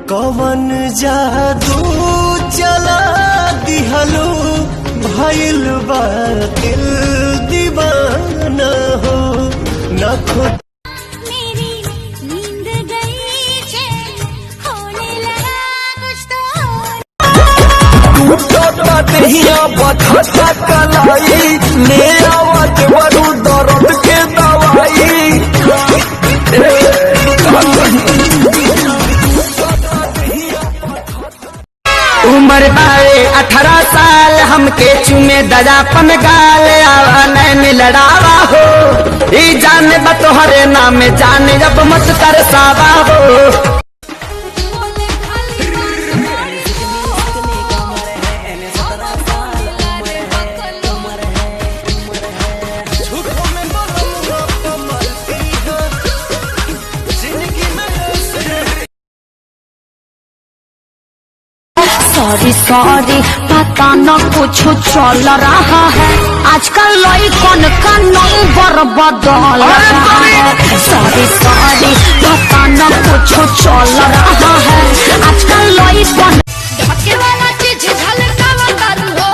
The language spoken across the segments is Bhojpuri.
कवन जादू चला दिहलो भइल बा दिल दीवाना हो न खुद मेरी नींद गई चैन होने लगा कुछ तो दहिया बखता कलाई ले आवत बड़ू दर्द के दवाई उम्र बारे 18 साल हमके चुमे दजापन गाल आवा नैन लड़ावा हो ई जाने बतोहरे नाम जाने जब मत तरसावा हो। सॉरी सॉरी पता न कुछ चल रहा है आजकल लड़कन का नंबर बदल रहा है। सॉरी सॉरी पता न कुछ चल रहा है आजकल लड़कन ढके वाला चीज झलकावा तारू हो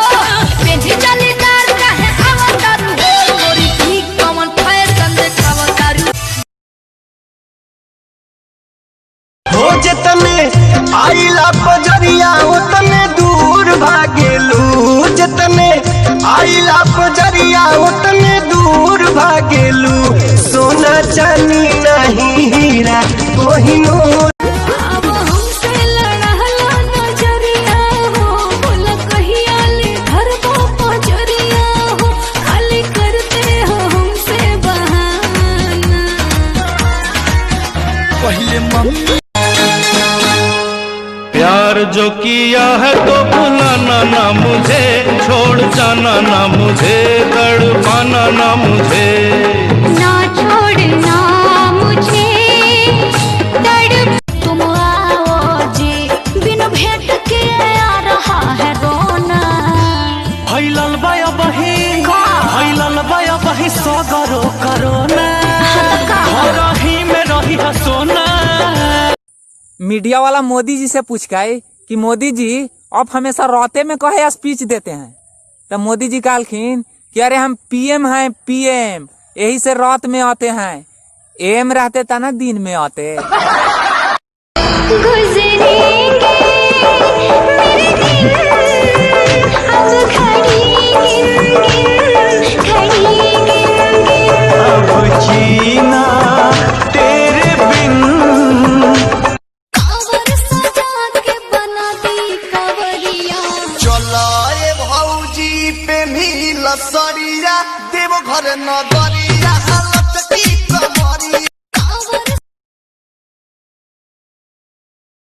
पेंधी जालीदार काहे आवा तारू हो गोरी ठीक कमन फैशन देखावा तारू हो जतने आइला पजरिया उतने दूर भागेलू जतने आइला पजरिया उतने दूर भागेलू सोना चांदी नहीं हीरा कोहिनूर अब हमसे लड़हला नजरिया हो बोला कहिया ले घर को पजरिया हो खाली करते हो हमसे बहाना पहले मम्मी प्यार जो किया है तो भुलाना ना मुझे छोड़ जाना ना मुझे तड़पाना ना मुझे ना छोड़ना मुझे तड़प तुम आओ जी बिन भेंट के आ रहा है रोना भैलल बाया बही भैलल बाया बही सगरो करोना रही में रही है सोना। मीडिया वाला मोदी जी से पूछ गए कि मोदी जी अब हमेशा रोते में कहे स्पीच देते हैं तो मोदी जी कहलखिन कि अरे हम पीएम हैं पीएम यही से रात में आते हैं एम रहते ता ना दिन में आते। गुजरेंगे मेरे दिन अब खड़ी अब जीना तेरे बिन कांवर सजा के बना दी कांवरिया चला रे भौजी पे मिल सरिया देव घर नगरिया हालत की